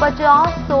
50, 100,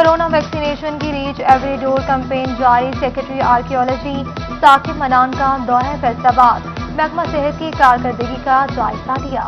corona vaccination کی reach every ڈور campaign جاری، secretary archaeology Saqib منان کا دورہ فیصل آباد، محکمہ صحت کی کارکردگی کا جائزہ لیا۔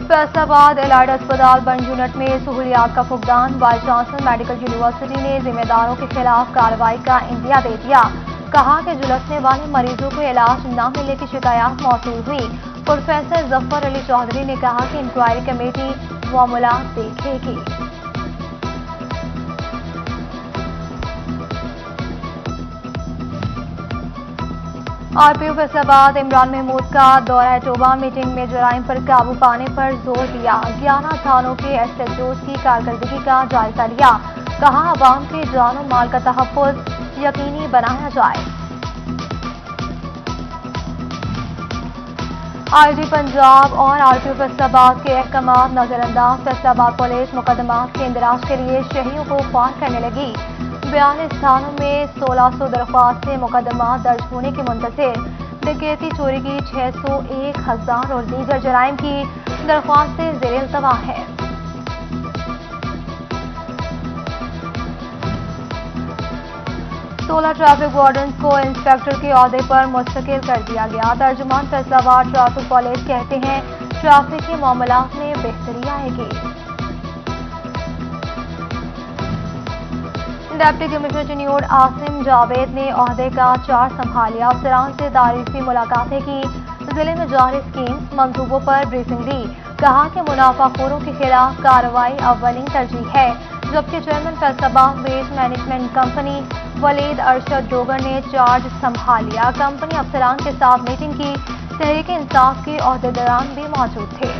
فیصل آباد الائڈ اسپتال بن یونٹ میں سہولیات کا فقدان، وائس چانسلر میڈیکل یونیورسٹی نے ذمہ داروں کے خلاف کارروائی کا عندیہ دے دیا، کہا کہ جھلسنے والے مریضوں کو علاج نہ ملنے کی شکایات موصول ہوئی۔ پروفیسر ظفر علی چودھری نے کہا کہ انکوائری کمیٹی معاملات دیکھے گی۔ آر پی او فیصل آباد عمران محمود کا دورہ توبہ، میٹنگ میں جرائم پر قابو پانے پر زور دیا، 11 تھانوں کے ایس ایچ اوز کی کارکردگی کا جائزہ لیا، کہا عوام کے جان و مال کا تحفظ یقینی بنایا جائے۔ آئی جی پنجاب اور آر پی او فیصل آباد کے احکامات نظر انداز، فیصل آباد پولیس مقدمات کے اندراج کے لیے شہریوں کو فعال کرنے لگی، 42 تھانوں میں 1600 درخواستیں مقدمات درج ہونے کے منتظر، ڈکیتی چوری کی 600، 1000 اور دیگر جرائم کی درخواستیں زیر التواء ہیں۔ سولہ ٹریفک وارڈنز کو انسپیکٹر کے عہدے پر مستقل کر دیا گیا، ترجمان فیصل آباد ٹریفک پولیس کہتے ہیں ٹریفک کے معاملات میں بہتری آئے گی۔ ڈپٹی کمشنر چنیوٹ عاصم جاوید نے عہدے کا چارج سنبھالیا، افسران سے تعریفی ملاقاتیں کی، ضلع میں جاری اسکیمز منصوبوں پر بریفنگ دی، کہا کہ منافع خوروں کے خلاف کارروائی اولین ترجیح ہے، جبکہ چیئرمین فیصل آباد ویسٹ مینجمنٹ کمپنی ولید ارشد ڈوگر نے چارج سنبھالیا، کمپنی افسران کے ساتھ میٹنگ کی، تحریک انصاف کے عہدیداران بھی موجود تھے۔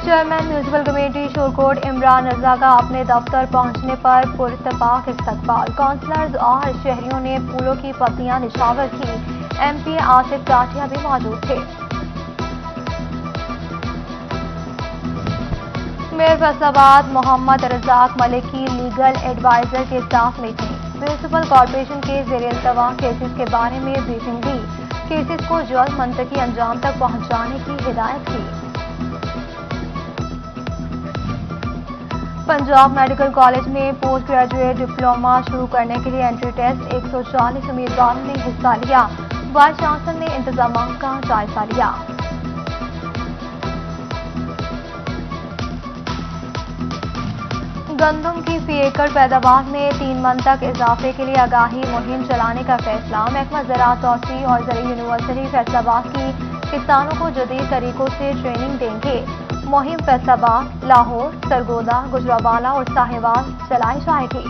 Chairman municipal committee Shorkot Imran Raza کا اپنے دفتر پہنچنے پر پراتفاق استقبال، کونسلرز اور شہریوں نے پھولوں کی پتیاں نچھاور کی، ایم پی آصف ٹاٹیا بھی موجود تھے۔ میئر فیصل آباد محمد رزاق ملک کی لیگل ایڈوائزر کے ساتھ میٹنگ، میونسپل کارپوریشن کے زیر التواء کیسز کے بارے میں بریفنگ دی، کیسز کو جلد منطقی انجام تک پہنچانے کی ہدایت کی۔ پنجاب میڈیکل کالج میں پوسٹ گریجویٹ ڈپلومہ شروع کرنے کے لیے انٹری ٹیسٹ، 140 امیدواروں نے حصہ لیا، وائس چانسلر نے انتظامات کا جائزہ لیا۔ گندم کی فی ایکڑ پیداوار میں 3 من تک اضافے کے لیے آگاہی مہم چلانے کا فیصلہ، محکمہ زراعت توسیع اور زرعی یونیورسٹی فیصل آباد کی کسانوں کو جدید طریقوں سے ٹریننگ دیں گے، مہم فیصل آباد، لاہور، سرگودا، گجرانوالہ اور ساہیوال چلائی جائے گی۔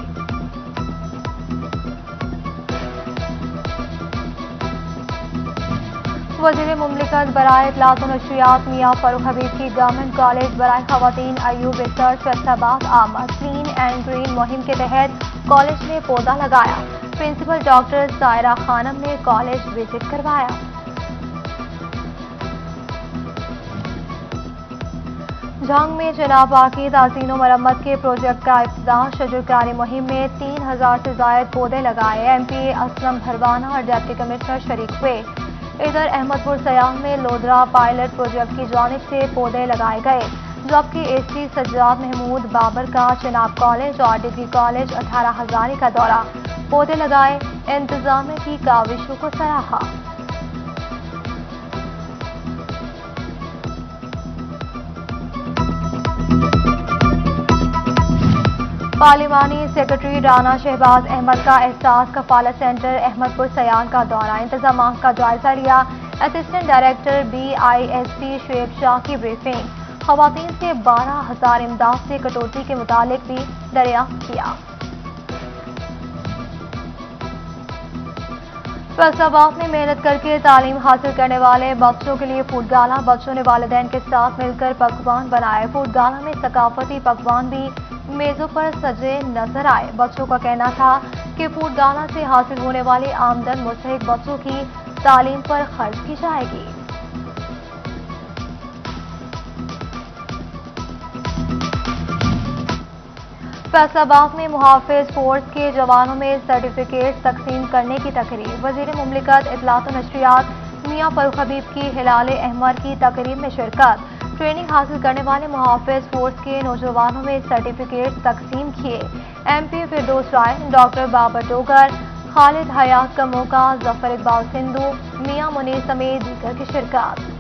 وزیر مملکت برائے اطلاعات و نشریات میاں فاروق حبیب کی گورنمنٹ کالج برائے خواتین ایوب ریسرچ فیصل آباد آمد، کلین اینڈ گرین مہم کے تحت کالج میں پودا لگایا، پرنسپل ڈاکٹر سائرہ خانم نے کالج وزٹ کروایا۔ جھنگ میں چناب پاکی تعزین و مرمت کے پروجیکٹ کا افتتاح، شجرکاری مہم میں 3000 سے زائد پودے لگائے، ایم پی اسلم بھروانہ اور ڈپٹی کمشنر شریک ہوئے۔ ادھر احمد پور سیال میں لودرا پائلٹ پروجیکٹ کی جانب سے پودے لگائے گئے، جبکہ اے سی سجاد محمود بابر کا چناب کالج اور ڈگری کالج 18 ہزاری کا دورہ، پودے لگائے، انتظامیہ کی کاوشوں کو سراہا۔ پارلیمانی سیکرٹری رانا شہباز احمد کا احساس کفالت سینٹر احمد پور سیال کا دورہ، انتظامات کا جائزہ لیا، اسسٹنٹ ڈائریکٹر BISP شعیب شاہ کی بریفنگ، خواتین سے 12,000 امداد سے کٹوتی کے متعلق بھی دریافت کیا۔ فیصل آباد میں محنت کر کے تعلیم حاصل کرنے والے بچوں کے لیے فوڈ گالا، بچوں نے والدین کے ساتھ مل کر پکوان بنائے، فوڈ گالا میں ثقافتی پکوان بھی میزوں پر سجے نظر آئے، بچوں کا کہنا تھا کہ فوڈ گالا سے حاصل ہونے والی آمدن مستحق بچوں کی تعلیم پر خرچ کی جائے گی۔ فیصل آباد میں محافظ فورس کے جوانوں میں سرٹیفکیٹ تقسیم کرنے کی تقریب، وزیر مملکت اطلاعات و نشریات میاں فاروق حبیب کی ہلال احمر کی تقریب میں شرکت۔ ٹریننگ حاصل کرنے والے محافظ فورس کے نوجوانوں میں سرٹیفکیٹ تقسیم کیے۔ ایم پی فردوس رائے، ڈاکٹر بابر ڈوگر، خالد حیات کا موقع، ظفر اقبال سندھو، میاں منیر سمیت دیگر کی شرکت۔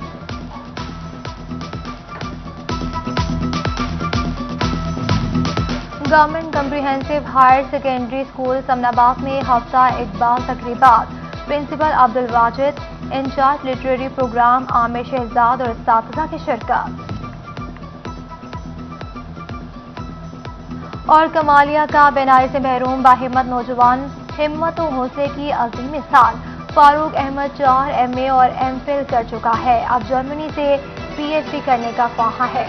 Government comprehensive higher secondary school Samanabad میں ہفتہ اقبال تقریبات، principal Abdul Wajid, incharge literary programme Aamir Shahzad اور اساتذہ کی شرکت۔ اور کمالیہ کا بینائی سے محروم باہمت نوجوان ہمت و حوصلے کی عظیم مثال، فاروق احمد 4 ایم اے اور ایم فل کر چکا ہے، اب جرمنی سے پی ایچ ڈی کرنے کا خواہاں ہے۔